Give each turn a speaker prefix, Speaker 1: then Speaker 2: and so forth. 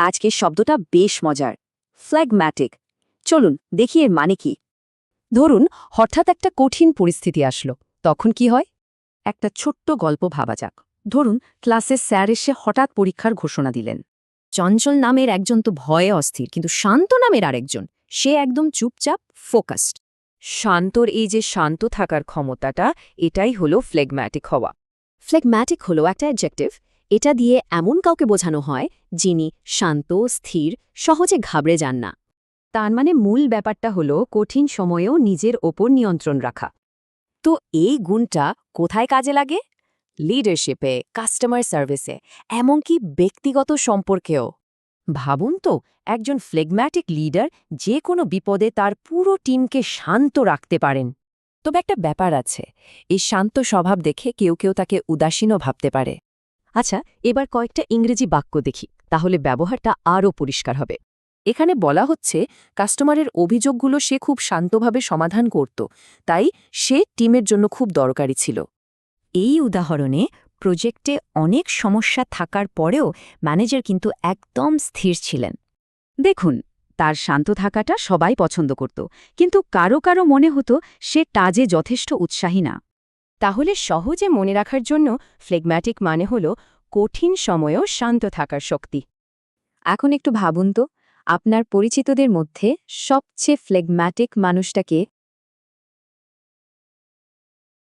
Speaker 1: আজকের শব্দটা বেশ মজার। ফ্ল্যাগম্যাটিক। চলুন দেখি এর মানে কি।
Speaker 2: ধরুন হঠাৎ একটা কঠিন পরিস্থিতি আসলো, তখন কি হয়?
Speaker 1: একটা ছোট্ট গল্প ভাবা যাক। ধরুন ক্লাসে স্যার এসে হঠাৎ পরীক্ষার ঘোষণা দিলেন।
Speaker 2: চঞ্চল নামের একজন তো ভয়ে অস্থির, কিন্তু শান্ত নামের আরেকজন, সে একদম চুপচাপ, ফোকাসড।
Speaker 1: শান্তর এই যে শান্ত থাকার ক্ষমতাটা, এটাই হলো ফ্লেগম্যাটিক হওয়া।
Speaker 2: ফ্লেগম্যাটিক হলো একটা অ্যাডজেক্টিভ। এটা দিয়ে এমন কাউকে বোঝানো হয় যিনি শান্ত, স্থির, সহজে ঘাবড়ে যান না।
Speaker 1: তার মানে মূল ব্যাপারটা হলো কঠিন সময়েও নিজের ওপর নিয়ন্ত্রণ রাখা।
Speaker 2: তো এই গুণটা কোথায় কাজে লাগে? লিডারশিপে, কাস্টমার সার্ভিসে, এমনকি ব্যক্তিগত সম্পর্কেও।
Speaker 1: ভাবুন তো, একজন ফ্লেগম্যাটিক লিডার যে কোনো বিপদে তার পুরো টিমকে শান্ত রাখতে পারেন।
Speaker 2: তবে একটা ব্যাপার আছে, এই শান্ত স্বভাব দেখে কেউ কেউ তাকে উদাসীনও ভাবতে পারে। আচ্ছা, এবার কয়েকটা ইংরেজি বাক্য দেখি, তাহলে ব্যবহারটা আরও পরিষ্কার হবে। এখানে বলা হচ্ছে কাস্টমারের অভিযোগগুলো সে খুব শান্তভাবে সমাধান করত, তাই সে টিমের জন্য খুব দরকারি ছিল।
Speaker 1: এই উদাহরণে প্রজেক্টে অনেক সমস্যা থাকার পরেও ম্যানেজার কিন্তু একদম স্থির ছিলেন। দেখুন, তার শান্ত থাকাটা সবাই পছন্দ করত, কিন্তু কারো কারো মনে হতো সে কাজে যথেষ্ট উৎসাহী না। তাহলে সহজে মনে রাখার জন্য ফ্লেগম্যাটিক মানে হল কঠিন সময়েও শান্ত থাকার শক্তি। এখন একটু ভাবুন তো, আপনার পরিচিতদের মধ্যে সবচেয়ে ফ্লেগম্যাটিক মানুষটাকে